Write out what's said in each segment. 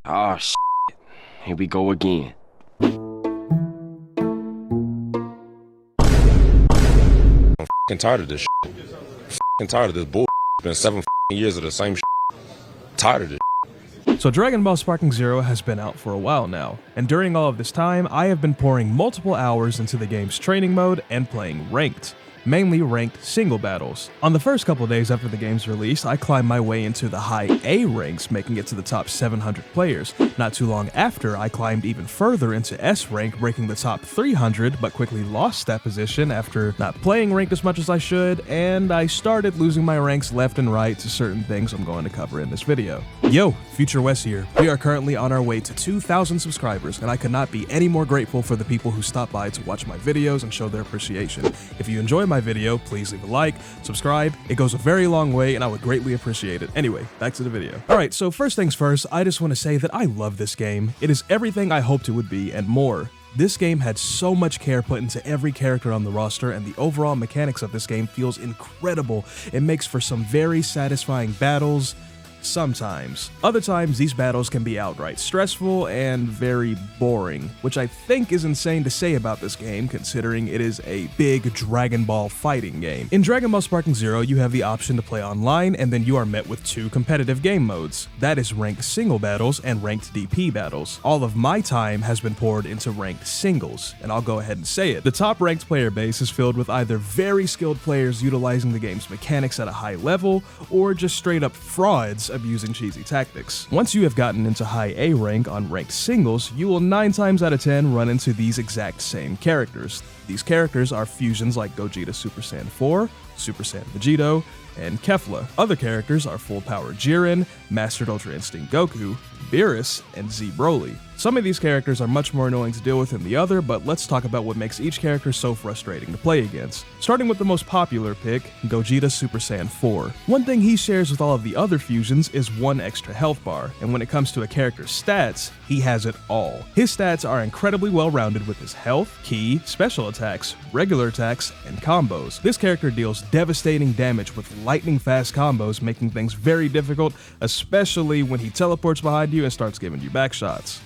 Oh, shit. Here we go again. I'm f***ing tired of this shit. I'm f***ing tired of this bull. It's been 7 years of the same shit. Tired of this. So Dragon Ball Sparking Zero has been out for a while now, and during all of this time, I have been pouring multiple hours into the game's training mode and playing ranked. Mainly ranked single battles. On the first couple days after the game's release, I climbed my way into the high A ranks, making it to the top 700 players. Not too long after, I climbed even further into S rank, breaking the top 300, but quickly lost that position after not playing ranked as much as I should, and I started losing my ranks left and right to certain things I'm going to cover in this video. Yo, Future Wes here. We are currently on our way to 2,000 subscribers, and I could not be any more grateful for the people who stop by to watch my videos and show their appreciation. If you enjoy my video, please leave a like, subscribe. It goes a very long way and I would greatly appreciate it. Anyway, back to the video. Alright, so first things first, I just want to say that I love this game. It is everything I hoped it would be and more. This game had so much care put into every character on the roster, and the overall mechanics of this game feels incredible. It makes for some very satisfying battles. Sometimes. Other times, these battles can be outright stressful and very boring, which I think is insane to say about this game considering it is a big Dragon Ball fighting game. In Dragon Ball Sparking Zero, you have the option to play online, and then you are met with two competitive game modes. That is ranked single battles and ranked DP battles. All of my time has been poured into ranked singles, and I'll go ahead and say it. The top ranked player base is filled with either very skilled players utilizing the game's mechanics at a high level, or just straight up frauds abusing cheesy tactics. Once you have gotten into high A rank on ranked singles, you will 9 times out of 10 run into these exact same characters. These characters are fusions like Gogeta Super Saiyan 4, Super Saiyan Vegito, and Kefla. Other characters are Full Power Jiren, Mastered Ultra Instinct Goku, Beerus, and Z Broly. Some of these characters are much more annoying to deal with than the other, but let's talk about what makes each character so frustrating to play against. Starting with the most popular pick, Gogeta Super Saiyan 4. One thing he shares with all of the other fusions is one extra health bar, and when it comes to a character's stats, he has it all. His stats are incredibly well rounded with his health, ki, special attacks, regular attacks, and combos. This character deals devastating damage with lightning fast combos, making things very difficult, especially when he teleports behind you and starts giving you back shots.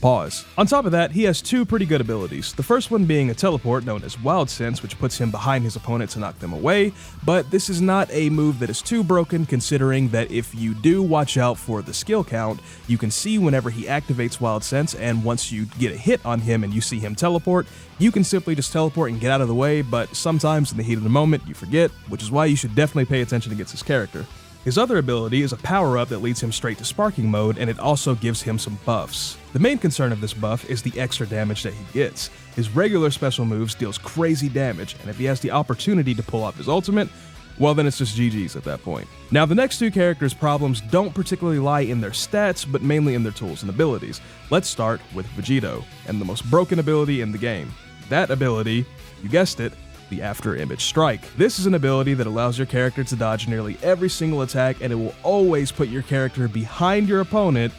Pause. On top of that, he has two pretty good abilities. The first one being a teleport known as Wild Sense, which puts him behind his opponent to knock them away, but this is not a move that is too broken considering that if you do watch out for the skill count, you can see whenever he activates Wild Sense, and once you get a hit on him and you see him teleport, you can simply just teleport and get out of the way, but sometimes in the heat of the moment you forget, which is why you should definitely pay attention against this character. His other ability is a power-up that leads him straight to sparking mode, and it also gives him some buffs. The main concern of this buff is the extra damage that he gets. His regular special moves deals crazy damage, and if he has the opportunity to pull off his ultimate, well then it's just GG's at that point. Now the next two characters' problems don't particularly lie in their stats, but mainly in their tools and abilities. Let's start with Vegito, and the most broken ability in the game. That ability, you guessed it, the After Image Strike. This is an ability that allows your character to dodge nearly every single attack, and it will always put your character behind your opponent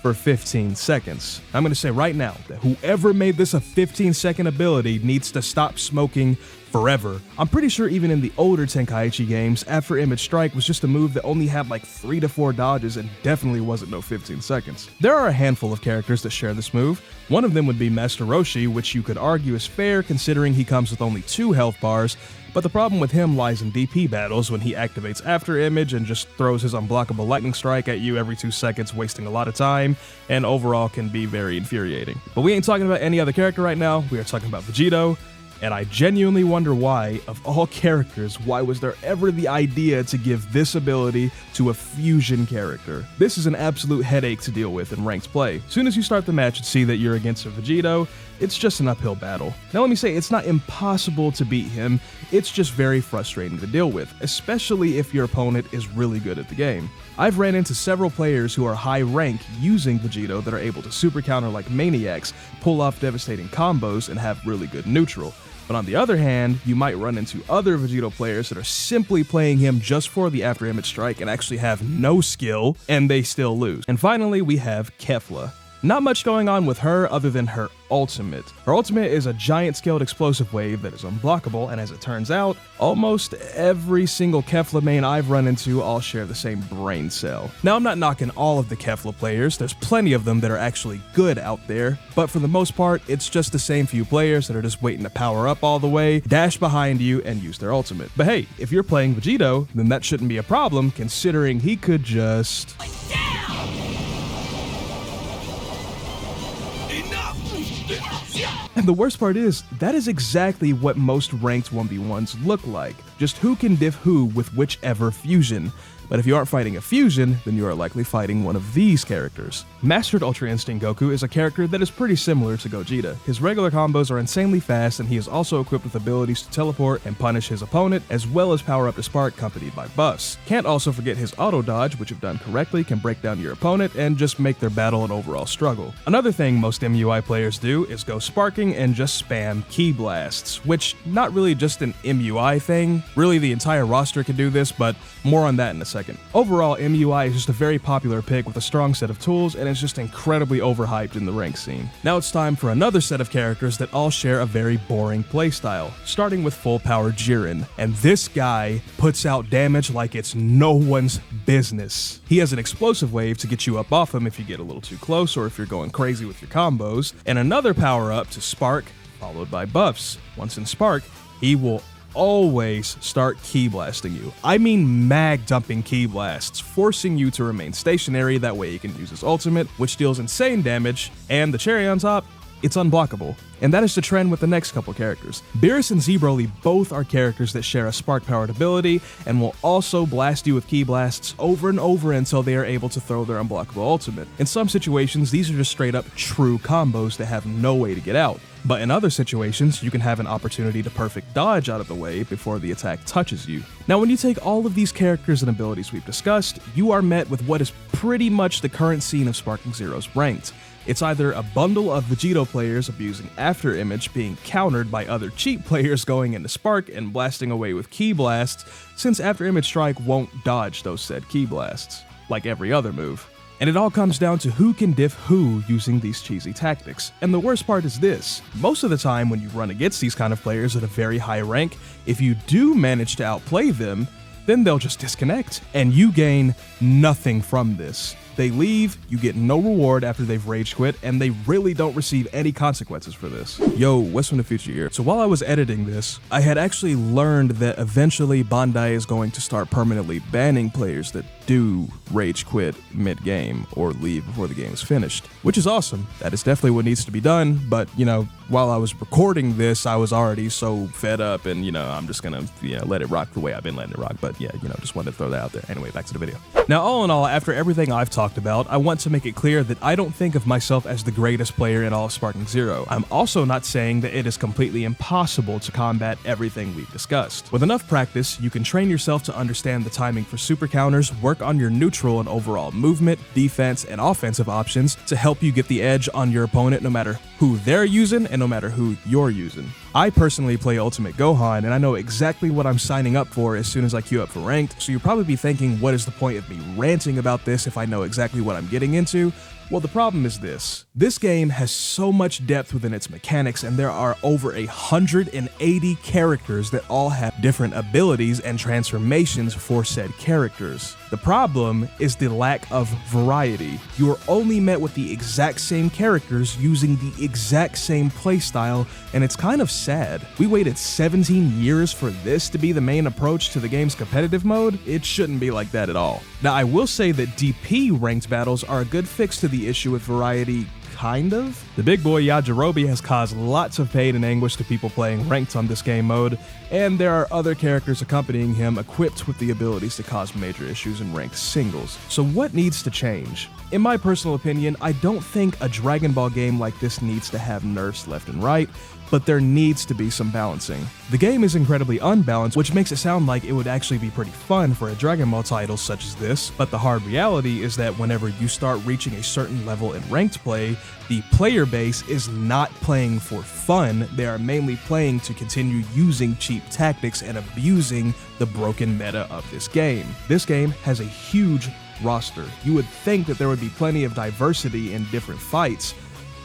for 15 seconds. I'm going to say right now that whoever made this a 15-second ability needs to stop smoking forever. I'm pretty sure even in the older Tenkaichi games, After Image Strike was just a move that only had like 3 to 4 dodges and definitely wasn't no 15 seconds. There are a handful of characters that share this move. One of them would be Master Roshi, which you could argue is fair considering he comes with only 2 health bars, but the problem with him lies in DP battles when he activates After Image and just throws his unblockable lightning strike at you every 2 seconds, wasting a lot of time, and overall can be very infuriating. But we ain't talking about any other character right now, we are talking about Vegito. And I genuinely wonder why, of all characters, why was there ever the idea to give this ability to a fusion character? This is an absolute headache to deal with in ranked play. As soon as you start the match and see that you're against a Vegito, it's just an uphill battle. Now let me say, it's not impossible to beat him, it's just very frustrating to deal with, especially if your opponent is really good at the game. I've ran into several players who are high rank using Vegito that are able to super counter like maniacs, pull off devastating combos, and have really good neutral. But on the other hand, you might run into other Vegito players that are simply playing him just for the After Image Strike and actually have no skill, and they still lose. And finally, we have Kefla. Not much going on with her other than her ultimate. Her ultimate is a giant scaled explosive wave that is unblockable, and as it turns out, almost every single Kefla main I've run into all share the same brain cell. Now, I'm not knocking all of the Kefla players, there's plenty of them that are actually good out there, but for the most part, it's just the same few players that are just waiting to power up all the way, dash behind you, and use their ultimate. But hey, if you're playing Vegito, then that shouldn't be a problem, considering he could just... And the worst part is, that is exactly what most ranked 1v1s look like. Just who can diff who with whichever fusion. But if you aren't fighting a fusion, then you are likely fighting one of these characters. Mastered Ultra Instinct Goku is a character that is pretty similar to Gogeta. His regular combos are insanely fast, and he is also equipped with abilities to teleport and punish his opponent, as well as power up to Spark accompanied by buffs. Can't also forget his auto dodge, which if done correctly can break down your opponent and just make their battle an overall struggle. Another thing most MUI players do is go sparking and just spam ki blasts, which not really just an MUI thing, really the entire roster can do this, but more on that in a second. Overall, MUI is just a very popular pick with a strong set of tools, and it's just incredibly overhyped in the rank scene. Now it's time for another set of characters that all share a very boring playstyle, starting with full power Jiren. And this guy puts out damage like it's no one's business. He has an explosive wave to get you up off him if you get a little too close or if you're going crazy with your combos, and another power up to Spark, followed by buffs. Once in Spark, he will always start ki blasting you. I mean mag dumping ki blasts, forcing you to remain stationary, that way he can use his ultimate, which deals insane damage, and the cherry on top, it's unblockable. And that is the trend with the next couple characters. Beerus and Z-Broly both are characters that share a spark-powered ability and will also blast you with ki blasts over and over until they are able to throw their unblockable ultimate. In some situations, these are just straight up true combos that have no way to get out. But in other situations, you can have an opportunity to perfect dodge out of the way before the attack touches you. Now, when you take all of these characters and abilities we've discussed, you are met with what is pretty much the current scene of Sparking Zero's ranked. It's either a bundle of Vegito players abusing After Image being countered by other cheap players going into Spark and blasting away with ki blasts, since After Image Strike won't dodge those said ki blasts, like every other move. And it all comes down to who can diff who using these cheesy tactics. And the worst part is this: most of the time when you run against these kind of players at a very high rank, if you do manage to outplay them, then they'll just disconnect, and you gain nothing from this. They leave, you get no reward after they've rage quit, and they really don't receive any consequences for this. Yo, what's from the future here? So while I was editing this, I had actually learned that eventually Bandai is going to start permanently banning players that do rage quit mid-game or leave before the game is finished, which is awesome. That is definitely what needs to be done, but you know, while I was recording this, I was already so fed up, and you know, I'm just gonna let it rock the way I've been letting it rock. But yeah, just wanted to throw that out there. Anyway, back to the video. Now, all in all, after everything I've talked about, I want to make it clear that I don't think of myself as the greatest player in all of Sparking Zero. I'm also not saying that it is completely impossible to combat everything we've discussed. With enough practice, you can train yourself to understand the timing for super counters, work on your neutral and overall movement, defense, and offensive options to help you get the edge on your opponent no matter who they're using and no matter who you're using. I personally play Ultimate Gohan, and I know exactly what I'm signing up for as soon as I queue up for Ranked, so you'll probably be thinking, what is the point of me ranting about this if I know exactly what I'm getting into? Well, the problem is this. This game has so much depth within its mechanics, and there are over 180 characters that all have different abilities and transformations for said characters. The problem is the lack of variety. You are only met with the exact same characters using the exact same playstyle, and it's kind of sad. We waited 17 years for this to be the main approach to the game's competitive mode. It shouldn't be like that at all. Now, I will say that DP ranked battles are a good fix to the issue with variety, kind of. The big boy Yajirobe has caused lots of pain and anguish to people playing ranked on this game mode, and there are other characters accompanying him equipped with the abilities to cause major issues in ranked singles. So what needs to change? In my personal opinion, I don't think a Dragon Ball game like this needs to have nerfs left and right, but there needs to be some balancing. The game is incredibly unbalanced, which makes it sound like it would actually be pretty fun for a Dragon Ball title such as this, but the hard reality is that whenever you start reaching a certain level in ranked play, the player base is not playing for fun. They are mainly playing to continue using cheap tactics and abusing the broken meta of this game. This game has a huge roster. You would think that there would be plenty of diversity in different fights,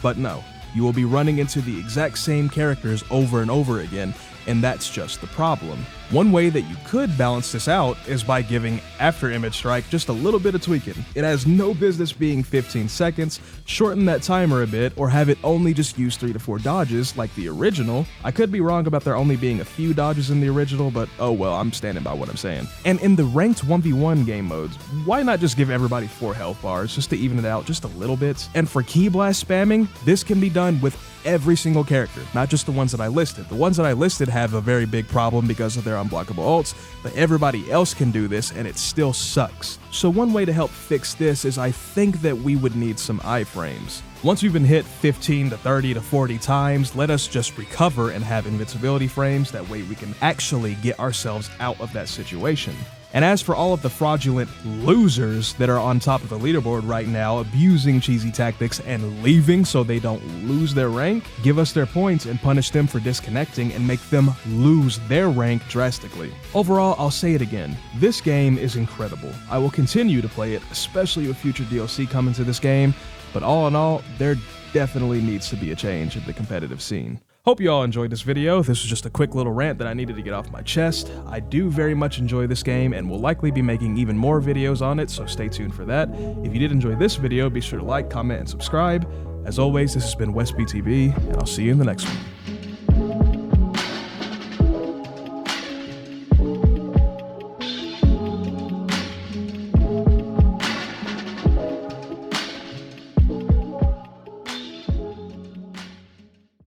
but no. You will be running into the exact same characters over and over again, and that's just the problem. One way that you could balance this out is by giving After Image Strike just a little bit of tweaking. It has no business being 15 seconds, shorten that timer a bit, or have it only just use 3 to 4 dodges like the original. I could be wrong about there only being a few dodges in the original, but oh well, I'm standing by what I'm saying. And in the ranked 1v1 game modes, why not just give everybody 4 health bars just to even it out just a little bit? And for key blast spamming, this can be done with every single character, not just the ones that I listed. The ones that I listed have a very big problem because of their unblockable ults, but everybody else can do this and it still sucks. So one way to help fix this is I think that we would need some iframes. Once we've been hit 15 to 30 to 40 times, let us just recover and have invincibility frames. That way we can actually get ourselves out of that situation. And as for all of the fraudulent losers that are on top of the leaderboard right now, abusing cheesy tactics and leaving so they don't lose their rank, give us their points and punish them for disconnecting and make them lose their rank drastically. Overall, I'll say it again, this game is incredible. I will continue to play it, especially with future DLC coming to this game, but all in all, there definitely needs to be a change in the competitive scene. Hope you all enjoyed this video. This was just a quick little rant that I needed to get off my chest. I do very much enjoy this game and will likely be making even more videos on it, so stay tuned for that. If you did enjoy this video, be sure to like, comment, and subscribe. As always, this has been WestBTV, and I'll see you in the next one.